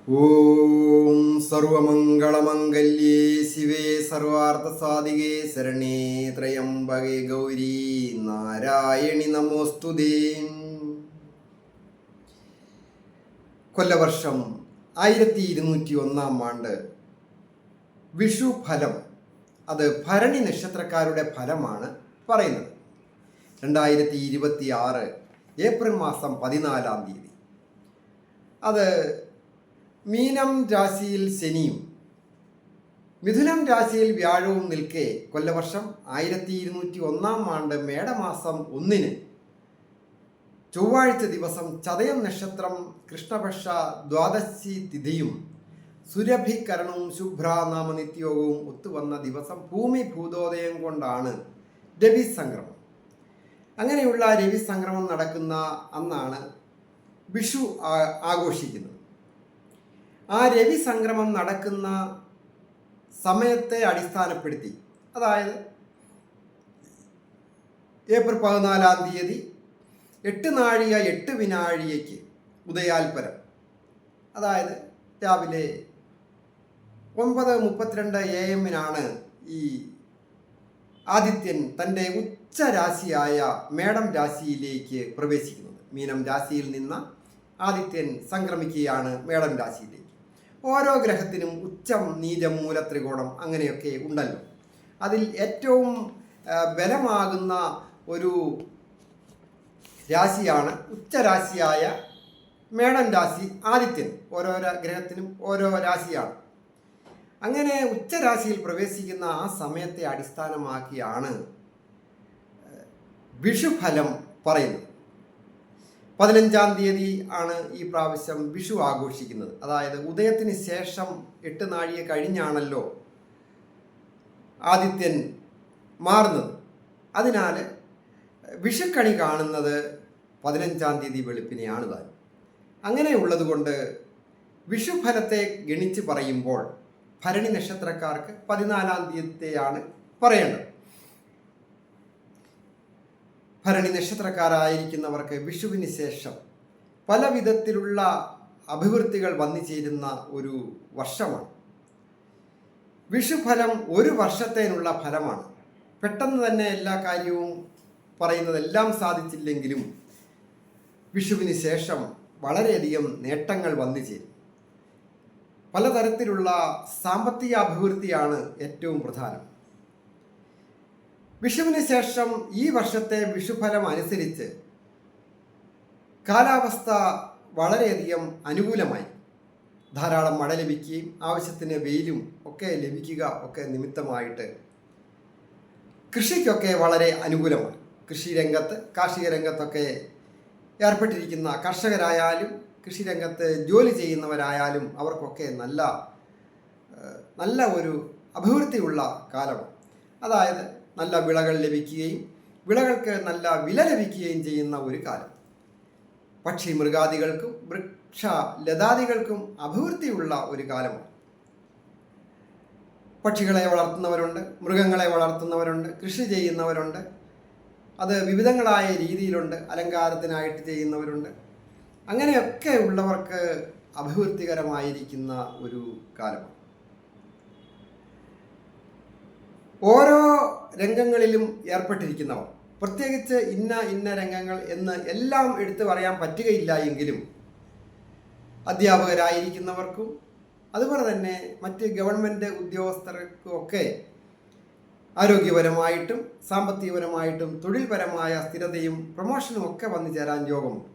ഓം സർവമംഗളമംഗല്യേ ശിവേ സർവാർത്ഥസാധികേ ശരണേ ത്രയംബകേ ഗൗരി നാരായണി നമോസ്തുതേ. കൊല്ലവർഷം 1201 ആണ്ട് വിഷു ഫലം, അത് ഭരണി നക്ഷത്രക്കാരുടെ ഫലമാണ് പറയുന്നത്. 2026 ഏപ്രിൽ മാസം 14 അത് മീനം രാശിയിൽ ശനിയും മിഥുനം രാശിയിൽ വ്യാഴവും നിൽക്കെ കൊല്ലവർഷം 1201 ആണ്ട് മേടമാസം 1 ചൊവ്വാഴ്ച ദിവസം ചതയം നക്ഷത്രം കൃഷ്ണപക്ഷ ദ്വാദശി തിഥിയും സുരഭികരണവും ശുഭ്രാനാമ നിത്യയോഗവും ഒത്തുവന്ന ദിവസം ഭൂമി ഭൂതോദയം കൊണ്ടാണ് രവി സംക്രമം. അങ്ങനെയുള്ള രവി സംക്രമം നടക്കുന്ന അന്നാണ് വിഷു ആഘോഷിക്കുന്നത്. ആ രവി സംക്രമം നടക്കുന്ന സമയത്തെ അടിസ്ഥാനപ്പെടുത്തി, അതായത് ഏപ്രിൽ 14 8 നാഴിക 8 വിനാഴികയ്ക്ക് ഉദയാൽപരം, അതായത് രാവിലെ 9:32 AM ഈ ആദിത്യൻ തൻ്റെ ഉച്ചരാശിയായ മേടം രാശിയിലേക്ക് പ്രവേശിക്കുന്നത്. മീനം രാശിയിൽ നിന്ന് ആദിത്യൻ സംക്രമിക്കുകയാണ് മേടം രാശിയിലേക്ക്. ഓരോ ഗ്രഹത്തിനും ഉച്ചം, നീചം, മൂലത്രികോണം അങ്ങനെയൊക്കെ ഉണ്ടല്ലോ. അതിൽ ഏറ്റവും ബലമാകുന്ന ഒരു രാശിയാണ് ഉച്ചരാശിയായ മേടം രാശി. ആദിത്യൻ ഓരോരോ ഗ്രഹത്തിനും ഓരോ രാശിയാണ്. അങ്ങനെ ഉച്ചരാശിയിൽ പ്രവേശിക്കുന്ന ആ സമയത്തെ അടിസ്ഥാനമാക്കിയാണ് വിഷുഫലം പറയുന്നത്. 15 ആണ് ഈ പ്രാവശ്യം വിഷു ആഘോഷിക്കുന്നത്. അതായത് ഉദയത്തിന് ശേഷം 8 നാഴിക കഴിഞ്ഞാണല്ലോ ആദിത്യൻ മാറുന്നത്. അതിനാൽ വിഷുക്കണി കാണുന്നത് 15 വെളുപ്പിനെയാണ് താൻ. അങ്ങനെയുള്ളത് കൊണ്ട് വിഷുഫലത്തെ ഗണിച്ച് പറയുമ്പോൾ ഭരണി നക്ഷത്രക്കാർക്ക് 14 പറയേണ്ടത്. ഭരണി നക്ഷത്രക്കാരായിരിക്കുന്നവർക്ക് വിഷുവിന് ശേഷം പല വിധത്തിലുള്ള അഭിവൃദ്ധികൾ വന്നു ചേരുന്ന ഒരു വർഷമാണ്. വിഷുഫലം ഒരു വർഷത്തേനുള്ള ഫലമാണ്. പെട്ടെന്ന് തന്നെ എല്ലാ കാര്യവും പറയുന്നതെല്ലാം സാധിച്ചില്ലെങ്കിലും വിഷുവിന് ശേഷം വളരെയധികം നേട്ടങ്ങൾ വന്നു ചേരും. പലതരത്തിലുള്ള സാമ്പത്തിക അഭിവൃദ്ധിയാണ് ഏറ്റവും പ്രധാനം. വിഷുവിന് ശേഷം ഈ വർഷത്തെ വിഷുഫലം അനുസരിച്ച് കാലാവസ്ഥ വളരെയധികം അനുകൂലമായി. ധാരാളം മഴ ലഭിക്കുകയും ആവശ്യത്തിന് വെയിലും ഒക്കെ ലഭിക്കുക ഒക്കെ നിമിത്തമായിട്ട് കൃഷിക്കൊക്കെ വളരെ അനുകൂലമാണ്. കൃഷിരംഗത്ത്, കാർഷിക രംഗത്തൊക്കെ ഏർപ്പെട്ടിരിക്കുന്ന കർഷകരായാലും കൃഷിരംഗത്ത് ജോലി ചെയ്യുന്നവരായാലും അവർക്കൊക്കെ നല്ല ഒരു അഭിവൃദ്ധിയുള്ള കാലമാണ്. അതായത് നല്ല വിളകൾ ലഭിക്കുകയും വിളകൾക്ക് നല്ല വില ലഭിക്കുകയും ചെയ്യുന്ന ഒരു കാലം. പക്ഷി മൃഗാദികൾക്കും വൃക്ഷ ലതാദികൾക്കും അഭിവൃദ്ധിയുള്ള ഒരു കാലമാണ്. പക്ഷികളെ വളർത്തുന്നവരുണ്ട്, മൃഗങ്ങളെ വളർത്തുന്നവരുണ്ട്, കൃഷി ചെയ്യുന്നവരുണ്ട്. അത് വിവിധങ്ങളായ രീതിയിലുണ്ട്. അലങ്കാരത്തിനായിട്ട് ചെയ്യുന്നവരുണ്ട്. അങ്ങനെയൊക്കെ ഉള്ളവർക്ക് അഭിവൃദ്ധികരമായിരിക്കുന്ന ഒരു കാലമാണ്. ഓരോ രംഗങ്ങളിലും ഏർപ്പെട്ടിരിക്കുന്നവർ, പ്രത്യേകിച്ച് ഇന്ന രംഗങ്ങൾ എന്ന് എല്ലാം എടുത്തു പറയാൻ പറ്റുകയില്ല എങ്കിലും അധ്യാപകരായിരിക്കുന്നവർക്കും അതുപോലെ തന്നെ മറ്റ് ഗവൺമെൻറ് ഉദ്യോഗസ്ഥർക്കും ഒക്കെ ആരോഗ്യപരമായിട്ടും സാമ്പത്തികപരമായിട്ടും തൊഴിൽപരമായ സ്ഥിരതയും പ്രൊമോഷനും ഒക്കെ വന്നു ചേരാൻ യോഗമുണ്ട്.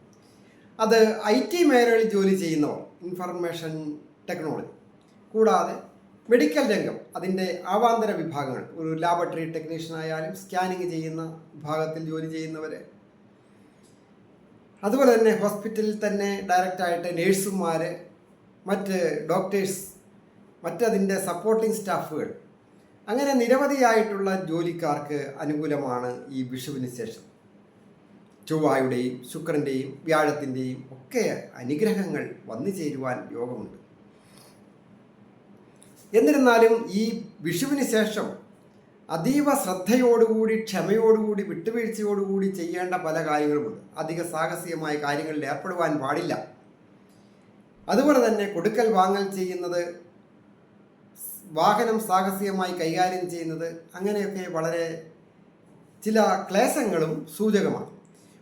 അത് IT മേഖലയിൽ ജോലി ചെയ്യുന്നവർ, ഇൻഫർമേഷൻ ടെക്നോളജി, കൂടാതെ മെഡിക്കൽ രംഗം, അതിൻ്റെ ആവാന്തര വിഭാഗങ്ങൾ, ഒരു ലാബറട്ടറി ടെക്നീഷ്യനായാലും സ്കാനിങ് ചെയ്യുന്ന വിഭാഗത്തിൽ ജോലി ചെയ്യുന്നവർ, അതുപോലെ തന്നെ ഹോസ്പിറ്റലിൽ തന്നെ ഡയറക്റ്റായിട്ട് നേഴ്സുമാർ, മറ്റ് ഡോക്ടേഴ്സ്, മറ്റതിൻ്റെ സപ്പോർട്ടിംഗ് സ്റ്റാഫുകൾ, അങ്ങനെ നിരവധിയായിട്ടുള്ള ജോലിക്കാർക്ക് അനുകൂലമാണ് ഈ വിഷുവിന് ശേഷം. ചൊവ്വായുടെയും ശുക്രൻ്റെയും വ്യാഴത്തിൻ്റെയും ഒക്കെ അനുഗ്രഹങ്ങൾ വന്നു ചേരുവാൻ യോഗമുണ്ട്. എന്നിരുന്നാലും ഈ വിഷുവിന് ശേഷം അതീവ ശ്രദ്ധയോടുകൂടി, ക്ഷമയോടുകൂടി, വിട്ടുവീഴ്ചയോടുകൂടി ചെയ്യേണ്ട പല കാര്യങ്ങളുമുണ്ട്. അധിക സാഹസികമായ കാര്യങ്ങളിൽ ഏർപ്പെടുവാൻ പാടില്ല. അതുപോലെ തന്നെ കൊടുക്കൽ വാങ്ങൽ ചെയ്യുന്നത്, വാഹനം സാഹസികമായി കൈകാര്യം ചെയ്യുന്നത്, അങ്ങനെയൊക്കെ വളരെ ചില ക്ലേശങ്ങളും സൂചകമാണ്.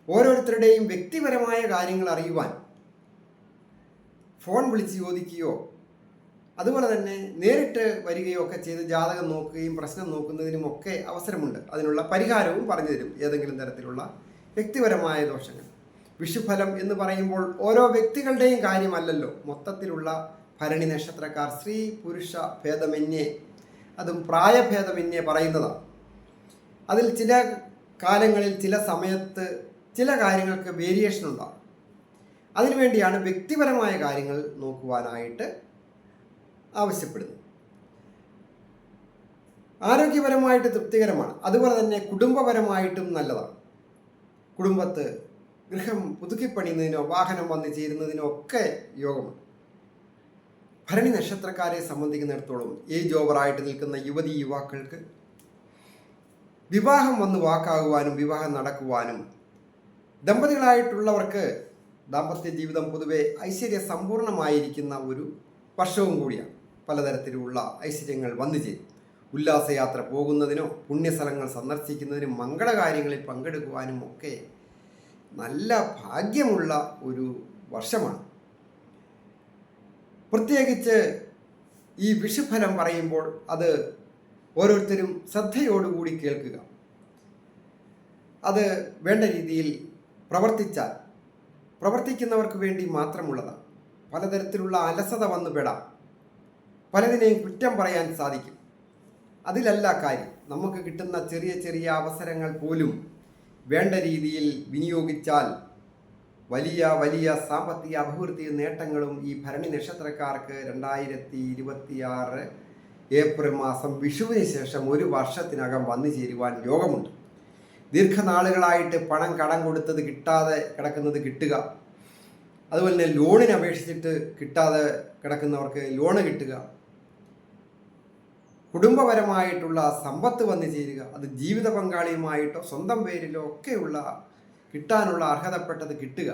ഓരോരുത്തരുടെയും വ്യക്തിപരമായ കാര്യങ്ങൾ അറിയുവാൻ ഫോൺ വിളിച്ച് ചോദിക്കുകയോ അതുപോലെ തന്നെ നേരിട്ട് വരികയോ ഒക്കെ ചെയ്ത് ജാതകം നോക്കുകയും പ്രശ്നം നോക്കുന്നതിനുമൊക്കെ അവസരമുണ്ട്. അതിനുള്ള പരിഹാരവും പറഞ്ഞു തരും ഏതെങ്കിലും തരത്തിലുള്ള വ്യക്തിപരമായ ദോഷങ്ങൾ. വിഷുഫലം എന്ന് പറയുമ്പോൾ ഓരോ വ്യക്തികളുടെയും കാര്യമല്ലല്ലോ, മൊത്തത്തിലുള്ള ഭരണി നക്ഷത്രക്കാർ സ്ത്രീ പുരുഷ ഭേദമന്യേ, അതും പ്രായഭേദമന്യേ പറയുന്നതാണ്. അതിൽ ചില കാലങ്ങളിൽ ചില സമയത്ത് ചില കാര്യങ്ങൾക്ക് വേരിയേഷൻ ഉണ്ടാകും. അതിനുവേണ്ടിയാണ് വ്യക്തിപരമായ കാര്യങ്ങൾ നോക്കുവാനായിട്ട് ആവശ്യപ്പെടുന്നു. ആരോഗ്യപരമായിട്ട് തൃപ്തികരമാണ്. അതുപോലെ തന്നെ കുടുംബപരമായിട്ടും നല്ലതാണ്. കുടുംബത്ത് ഗൃഹം പുതുക്കിപ്പണിയുന്നതിനോ വാഹനം വന്നു ചേരുന്നതിനോ ഒക്കെ യോഗമാണ്. ഭരണി നക്ഷത്രക്കാരെ സംബന്ധിക്കുന്നിടത്തോളം ഏജ് ഓവറായിട്ട് നിൽക്കുന്ന യുവതി യുവാക്കൾക്ക് വിവാഹം വന്ന് വാക്കാകുവാനും വിവാഹം നടക്കുവാനും, ദമ്പതികളായിട്ടുള്ളവർക്ക് ദാമ്പത്യ ജീവിതം പൊതുവെ ഐശ്വര്യ സമ്പൂർണമായിരിക്കുന്ന ഒരു വർഷവും കൂടിയാണ്. പലതരത്തിലുള്ള ഐശ്വര്യങ്ങൾ വന്നു ചേരും. ഉല്ലാസയാത്ര പോകുന്നതിനോ പുണ്യസ്ഥലങ്ങൾ സന്ദർശിക്കുന്നതിനും മംഗളകാര്യങ്ങളിൽ പങ്കെടുക്കുവാനും ഒക്കെ നല്ല ഭാഗ്യമുള്ള ഒരു വർഷമാണ്. പ്രത്യേകിച്ച് ഈ വിഷുഫലം പറയുമ്പോൾ അത് ഓരോരുത്തരും ശ്രദ്ധയോടുകൂടി കേൾക്കുക. അത് വേണ്ട രീതിയിൽ പ്രവർത്തിച്ചാൽ പ്രവർത്തിക്കുന്നവർക്ക് വേണ്ടി മാത്രമുള്ളതാണ്. പലതരത്തിലുള്ള അലസത വന്നു പെടാം, പലതിനെയും കുറ്റം പറയാൻ സാധിക്കും. അതിലല്ല കാര്യം. നമുക്ക് കിട്ടുന്ന ചെറിയ ചെറിയ അവസരങ്ങൾ പോലും വേണ്ട രീതിയിൽ വിനിയോഗിച്ചാൽ വലിയ വലിയ സാമ്പത്തിക അഭിവൃദ്ധി നേട്ടങ്ങളും ഈ ഭരണി നക്ഷത്രക്കാർക്ക് 2026 ഏപ്രിൽ മാസം വിഷുവിന് ശേഷം ഒരു വർഷത്തിനകം വന്നു ചേരുവാൻ യോഗമുണ്ട്. ദീർഘനാളുകളായിട്ട് പണം കടം കൊടുത്തത് കിട്ടാതെ കിടക്കുന്നത് കിട്ടുക, അതുപോലെ തന്നെ ലോണിന് അപേക്ഷിച്ചിട്ട് കിട്ടാതെ കിടക്കുന്നവർക്ക് ലോണ് കിട്ടുക, കുടുംബപരമായിട്ടുള്ള സമ്പത്ത് വന്നു ചേരുക, അത് ജീവിത പങ്കാളിയുമായിട്ടോ സ്വന്തം പേരിലോ ഒക്കെയുള്ള കിട്ടാനുള്ള അർഹതപ്പെട്ടത് കിട്ടുക,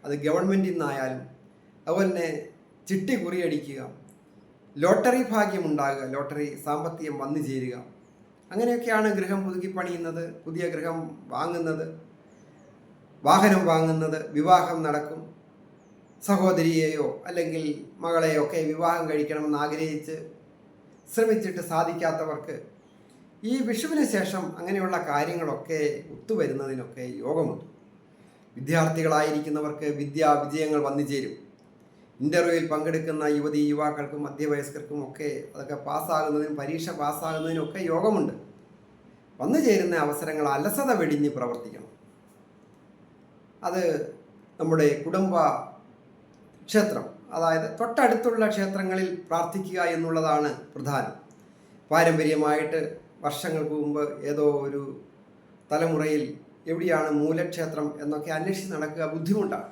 അത് ഗവൺമെൻറ്റിൽ നിന്നായാലും, അതുപോലെ തന്നെ ചിട്ടി കുറിയടിക്കുക, ലോട്ടറി ഭാഗ്യമുണ്ടാകുക, ലോട്ടറി സാമ്പത്തികം വന്നു ചേരുക, അങ്ങനെയൊക്കെയാണ് ഗൃഹം പുതുക്കി പണിയുന്നത്, പുതിയ ഗൃഹം വാങ്ങുന്നത്, വാഹനം വാങ്ങുന്നത്, വിവാഹം നടക്കും. സഹോദരിയെയോ അല്ലെങ്കിൽ മകളെയോ ഒക്കെ വിവാഹം കഴിക്കണമെന്ന് ആഗ്രഹിച്ച് ശ്രമിച്ചിട്ട് സാധിക്കാത്തവർക്ക് ഈ വിഷുവിന് ശേഷം അങ്ങനെയുള്ള കാര്യങ്ങളൊക്കെ ഒത്തുവരുന്നതിനൊക്കെ യോഗമുണ്ട്. വിദ്യാർത്ഥികളായിരിക്കുന്നവർക്ക് വിജയങ്ങൾ വന്നു ചേരും. ഇൻ്റർവ്യൂവിൽ പങ്കെടുക്കുന്ന യുവതി യുവാക്കൾക്കും മധ്യവയസ്കർക്കും ഒക്കെ അതൊക്കെ പാസ്സാകുന്നതിനും പരീക്ഷ പാസ്സാകുന്നതിനും ഒക്കെ യോഗമുണ്ട്. വന്നു ചേരുന്ന അവസരങ്ങൾ അലസത വെടിഞ്ഞ് പ്രവർത്തിക്കണം. അത് നമ്മുടെ കുടുംബ ക്ഷേത്രം, അതായത് തൊട്ടടുത്തുള്ള ക്ഷേത്രങ്ങളിൽ പ്രാർത്ഥിക്കുക എന്നുള്ളതാണ് പ്രധാനം. പാരമ്പര്യമായിട്ട് വർഷങ്ങൾക്ക് മുമ്പ് ഏതോ ഒരു തലമുറയിൽ എവിടെയാണ് മൂലക്ഷേത്രം എന്നൊക്കെ അന്വേഷിച്ച് നടക്കുക ബുദ്ധിമുട്ടാണ്.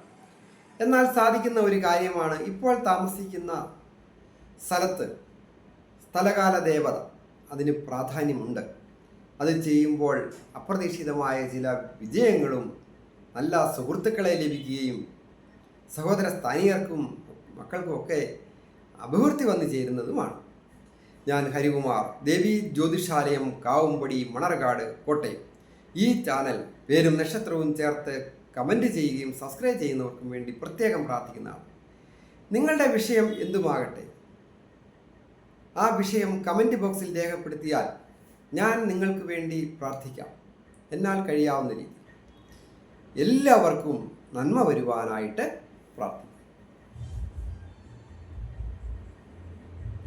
എന്നാൽ സാധിക്കുന്ന ഒരു കാര്യമാണ്. ഇപ്പോൾ താമസിക്കുന്ന സ്ഥലത്ത് സ്ഥലകാല ദേവത അതിന് പ്രാധാന്യമുണ്ട്. അത് ചെയ്യുമ്പോൾ അപ്രതീക്ഷിതമായ ചില വിജയങ്ങളും നല്ല സുഹൃത്തുക്കളെ ലഭിക്കുകയും സഹോദര സ്ഥാനീയർക്കും മക്കൾക്കുമൊക്കെ അഭിവൃദ്ധി വന്നു ചേരുന്നതുമാണ്. ഞാൻ ഹരികുമാർ, ദേവി ജ്യോതിഷാലയം, കാവുംപടി, മണർകാട്, കോട്ടയം. ഈ ചാനൽ പേരും നക്ഷത്രവും ചേർത്ത് കമൻറ്റ് ചെയ്യുകയും സബ്സ്ക്രൈബ് ചെയ്യുന്നവർക്കും വേണ്ടി പ്രത്യേകം പ്രാർത്ഥിക്കുന്നതാണ്. നിങ്ങളുടെ വിഷയം എന്തുമാകട്ടെ, ആ വിഷയം കമൻറ്റ് ബോക്സിൽ രേഖപ്പെടുത്തിയാൽ ഞാൻ നിങ്ങൾക്ക് വേണ്ടി പ്രാർത്ഥിക്കാം, എന്നാൽ കഴിയാവുന്ന രീതി. എല്ലാവർക്കും നന്മ വരുവാനായിട്ട് പ്രാർത്ഥിക്കാം.